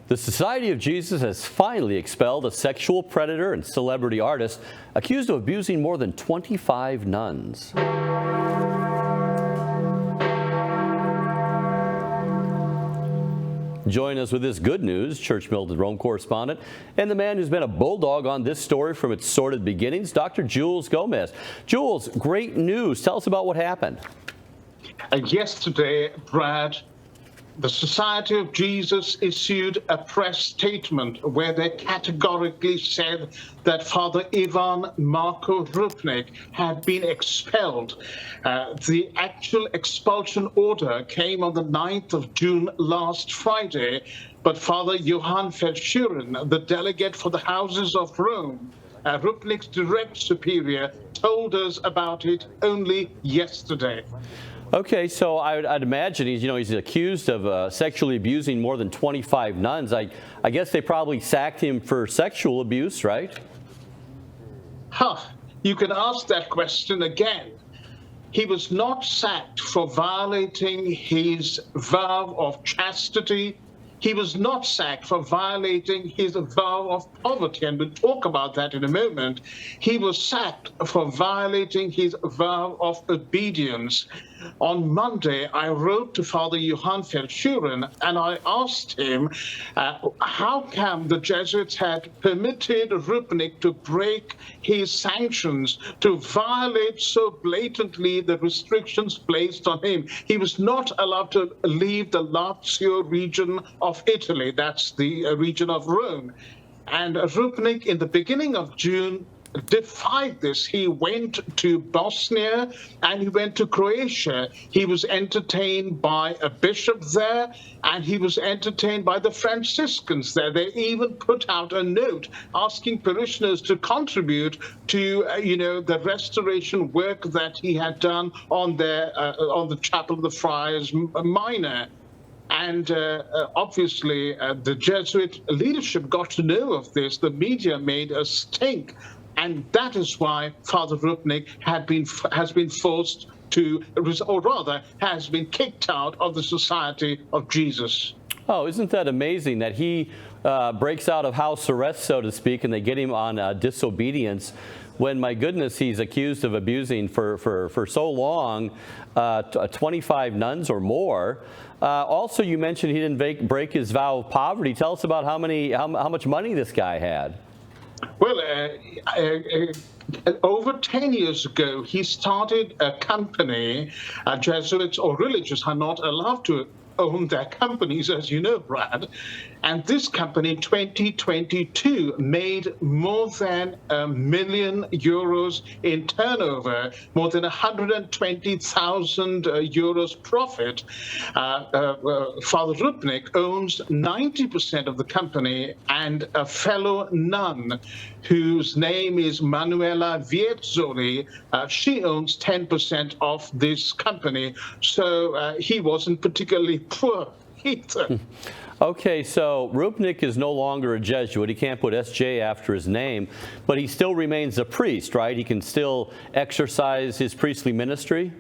The Society of Jesus has finally expelled a sexual predator and celebrity artist accused of abusing more than 25 nuns. Join us with this good news, Church Militant Rome correspondent and the man who's been a bulldog on this story from its sordid beginnings, Dr. Jules Gomez. Jules, great news. Tell us about what happened. Yesterday, Brad, the Society of Jesus issued a press statement where they categorically said that Father Ivan Marko Rupnik had been expelled. The actual expulsion order came on the 9th of June last Friday, but Father Johann Verschuren, the delegate for the Houses of Rome, Rupnik's direct superior, told us about it only yesterday. Okay, so I'd imagine he's accused of sexually abusing more than 25 nuns. I guess they probably sacked him for sexual abuse, right? You can ask that question again. He was not sacked for violating his vow of chastity. He was not sacked for violating his vow of poverty, and we'll talk about that in a moment. He was sacked for violating his vow of obedience. On Monday, I wrote to Father Johann Verschuren and I asked him how come the Jesuits had permitted Rupnik to break his sanctions, to violate so blatantly the restrictions placed on him. He was not allowed to leave the Lazio region of Italy, that's the region of Rome. And Rupnik, in the beginning of June, defied this. He went to Bosnia and he went to Croatia. He was entertained by a bishop there and he was entertained by the Franciscans there. They even put out a note asking parishioners to contribute to, the restoration work that he had done on the Chapel of the Friars Minor. And obviously, the Jesuit leadership got to know of this. The media made a stink. And that is why Father Rupnik has been forced to, or rather, has been kicked out of the Society of Jesus. Oh, isn't that amazing that he breaks out of house arrest, so to speak, and they get him on disobedience when, my goodness, he's accused of abusing for so long 25 nuns or more. Also, you mentioned he didn't break his vow of poverty. Tell us about how much money this guy had. Well, over 10 years ago, he started a company. Jesuits or religious are not allowed to own their companies, as you know, Brad. And this company in 2022 made more than €1 million in turnover, more than 120,000 euros profit. Father Rupnik owns 90% of the company, and a fellow nun whose name is Manuela Vietzoli, she owns 10% of this company. So he wasn't particularly poor either. Okay, so Rupnik is no longer a Jesuit. He can't put S.J. after his name, but he still remains a priest, right? He can still exercise his priestly ministry?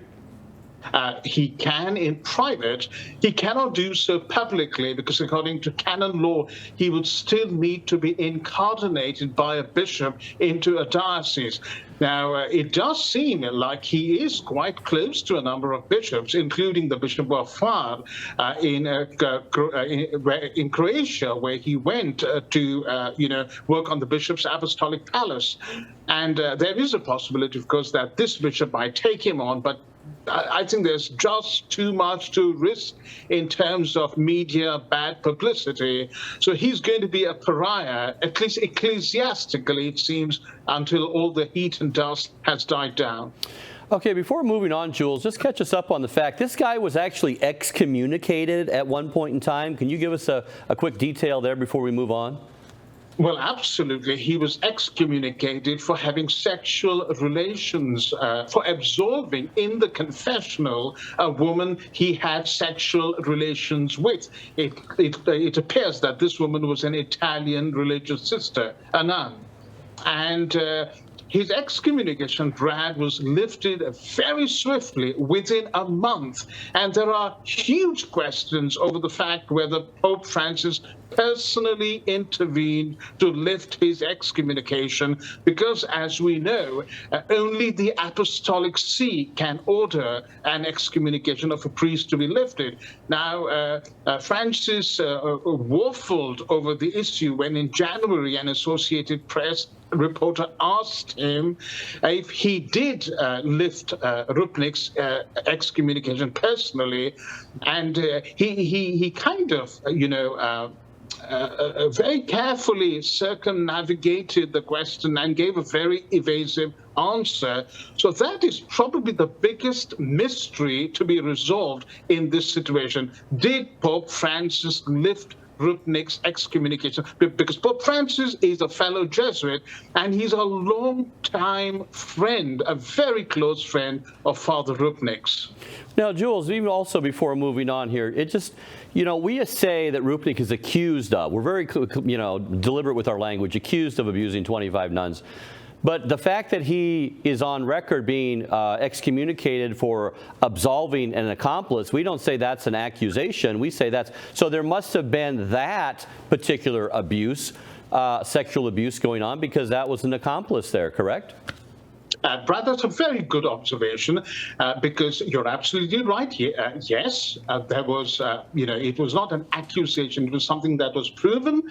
He can in private. He cannot do so publicly because according to canon law, he would still need to be incarnated by a bishop into a diocese. Now, it does seem like he is quite close to a number of bishops, including the Bishop of Far in Croatia, where he went to work on the bishop's apostolic palace. And there is a possibility, of course, that this bishop might take him on, but I think there's just too much to risk in terms of media bad publicity. So he's going to be a pariah, at least ecclesiastically, it seems, until all the heat and dust has died down. Okay, before moving on, Jules, just catch us up on the fact this guy was actually excommunicated at one point in time. Can you give us a quick detail there before we move on? Well, absolutely. He was excommunicated for having sexual relations, for absolving in the confessional a woman he had sexual relations with. It appears that this woman was an Italian religious sister, a nun. And his excommunication, Brad, was lifted very swiftly within a month. And there are huge questions over the fact whether Pope Francis personally intervened to lift his excommunication because, as we know, only the Apostolic See can order an excommunication of a priest to be lifted. Now, Francis waffled over the issue when in January an Associated Press reporter asked him if he did lift Rupnik's excommunication personally, and he kind of, very carefully circumnavigated the question and gave a very evasive answer. So that is probably the biggest mystery to be resolved in this situation. Did Pope Francis lift Rupnik's excommunication? Because Pope Francis is a fellow Jesuit, and he's a long-time friend, a very close friend of Father Rupnik's. Now, Jules, even also before moving on here, it just, we say that Rupnik is accused of, we're very, deliberate with our language, accused of abusing 25 nuns. But the fact that he is on record being excommunicated for absolving an accomplice, we don't say that's an accusation. We say that's, so there must have been that particular abuse, sexual abuse going on, because that was an accomplice there, correct? Brad, that's a very good observation, because you're absolutely right. Yes, there was, it was not an accusation. It was something that was proven.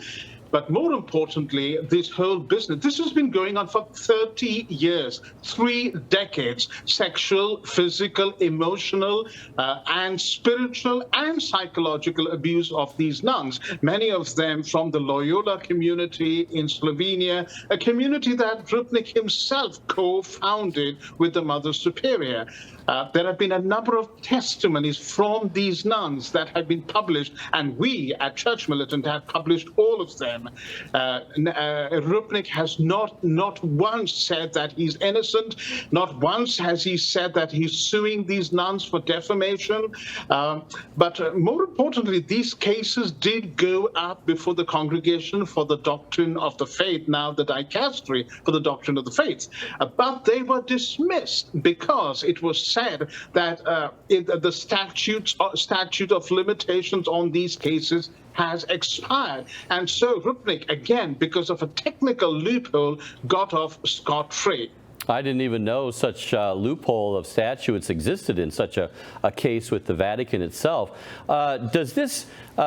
But more importantly, this whole business, this has been going on for 30 years, 3 decades, sexual, physical, emotional, and spiritual and psychological abuse of these nuns, many of them from the Loyola community in Slovenia, a community that Rupnik himself co-founded with the Mother Superior. There have been a number of testimonies from these nuns that have been published, and we at Church Militant have published all of them. Rupnik has not once said that he's innocent. Not once has he said that he's suing these nuns for defamation. But more importantly, these cases did go up before the Congregation for the Doctrine of the Faith, now the Dicastery for the Doctrine of the Faith. But they were dismissed because it was said that the statute of limitations on these cases has expired. And so Rupnik, again, because of a technical loophole, got off scot-free. I didn't even know such a loophole of statutes existed in such a case with the Vatican itself. Does this,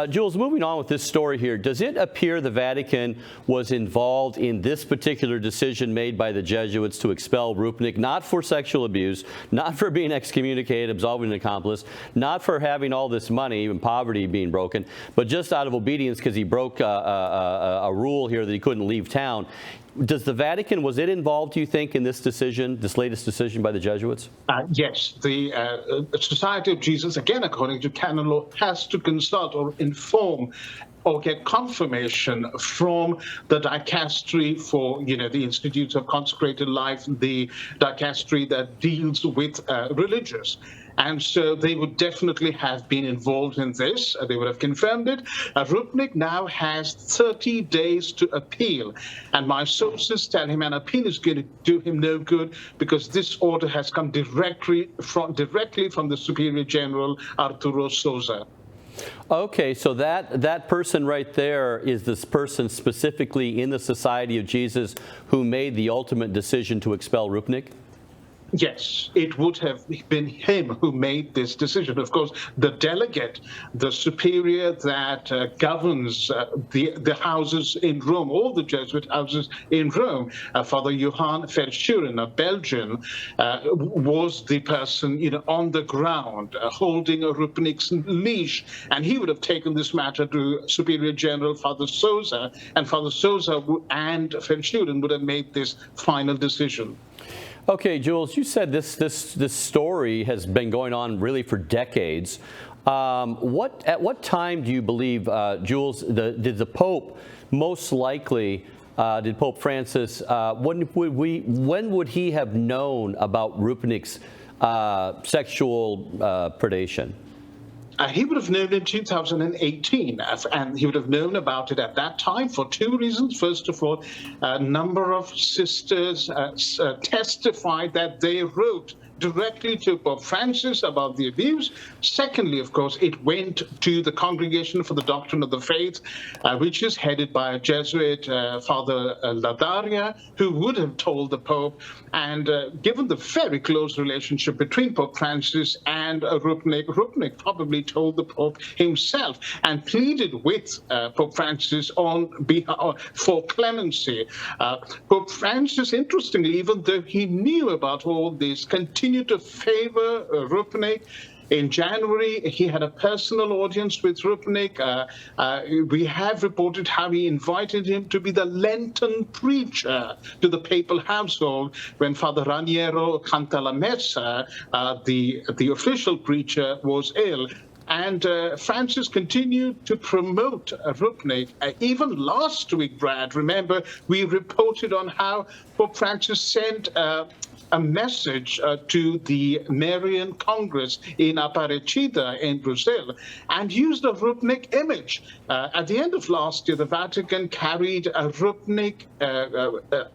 Jules, moving on with this story here, does it appear the Vatican was involved in this particular decision made by the Jesuits to expel Rupnik, not for sexual abuse, not for being excommunicated, absolving an accomplice, not for having all this money, even poverty being broken, but just out of obedience because he broke a rule here that he couldn't leave town? Does the Vatican, was it involved, do you think, in this decision, this latest decision by the Jesuits? Yes. The Society of Jesus, again, according to canon law, has to consult or inform or get confirmation from the dicastery for, the Institutes of Consecrated Life, the dicastery that deals with religious. And so they would definitely have been involved in this. They would have confirmed it. Rupnik now has 30 days to appeal. And my sources tell him an appeal is going to do him no good because this order has come directly from the Superior General, Arturo Souza. Okay, so that person right there is this person specifically in the Society of Jesus who made the ultimate decision to expel Rupnik? Yes, it would have been him who made this decision. Of course, the delegate, the superior that governs the houses in Rome, all the Jesuit houses in Rome, Father Johann Verschuren, a Belgian, was the person, on the ground, holding a Rupnik's leash, and he would have taken this matter to Superior General Father Souza, and Father Souza and Verschuren would have made this final decision. Okay, Jules, you said this story has been going on really for decades. At what time do you believe, Jules, did the Pope most likely, did Pope Francis, when would he have known about Rupnik's sexual predation? He would have known in 2018, and he would have known about it at that time for 2 reasons. First of all, a number of sisters testified that they wrote directly to Pope Francis about the abuse. Secondly, of course, it went to the Congregation for the Doctrine of the Faith, which is headed by a Jesuit, Father Ladaria, who would have told the Pope. And given the very close relationship between Pope Francis and Rupnik probably told the Pope himself and pleaded with Pope Francis for clemency. Pope Francis, interestingly, even though he knew about all this, continued to favor Rupnik. In January, he had a personal audience with Rupnik. We have reported how he invited him to be the Lenten preacher to the papal household when Father Raniero Cantalamessa, the official preacher, was ill. And Francis continued to promote Rupnik. Even last week, Brad, remember, we reported on how Pope Francis sent a message to the Marian Congress in Aparecida in Brazil and used a Rupnik image. At the end of last year, the Vatican carried a Rupnik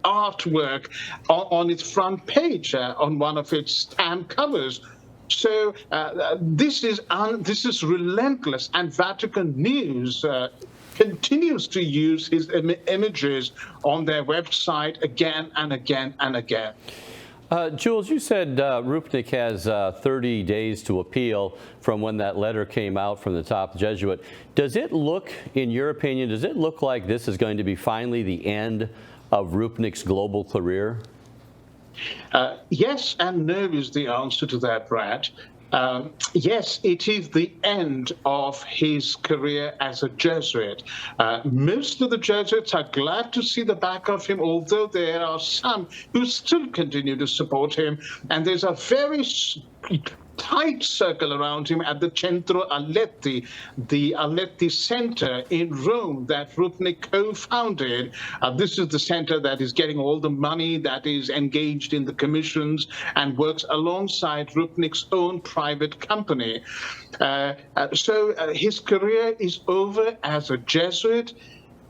artwork on its front page on one of its stamp covers. So this is relentless, and Vatican News continues to use his images on their website again and again and again. Jules, you said Rupnik has 30 days to appeal from when that letter came out from the top Jesuit. Does it look, in your opinion, does it look like this is going to be finally the end of Rupnik's global career? Yes and no is the answer to that, Brad. Yes, it is the end of his career as a Jesuit. Most of the Jesuits are glad to see the back of him, although there are some who still continue to support him. And there's a very tight circle around him at the Centro Aletti, the Aletti Center in Rome that Rupnik co-founded. This is the center that is getting all the money, that is engaged in the commissions and works alongside Rupnik's own private company. So his career is over as a Jesuit.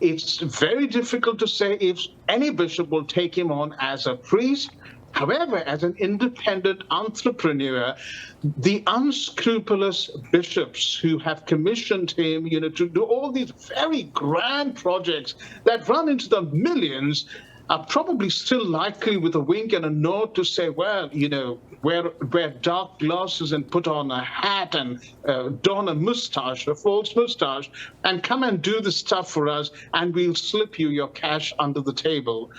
It's very difficult to say if any bishop will take him on as a priest. However, as an independent entrepreneur, the unscrupulous bishops who have commissioned him, to do all these very grand projects that run into the millions are probably still likely with a wink and a nod to say, well, wear dark glasses and put on a hat and don a mustache, a false mustache, and come and do the stuff for us, and we'll slip you your cash under the table.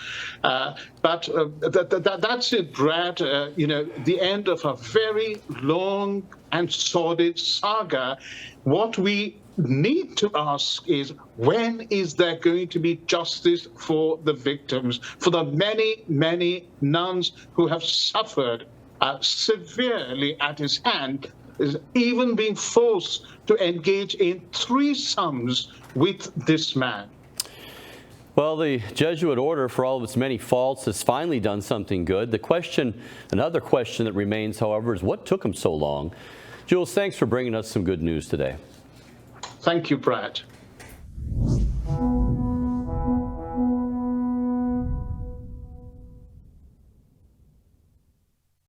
But that's it, Brad. The end of a very long and sordid saga. What we need to ask is, when is there going to be justice for the victims, for the many, many nuns who have suffered severely at his hand, is even being forced to engage in threesomes with this man? Well, the Jesuit order, for all of its many faults, has finally done something good. Another question that remains, however, is what took him so long? Jules, thanks for bringing us some good news today. Thank you, Brad.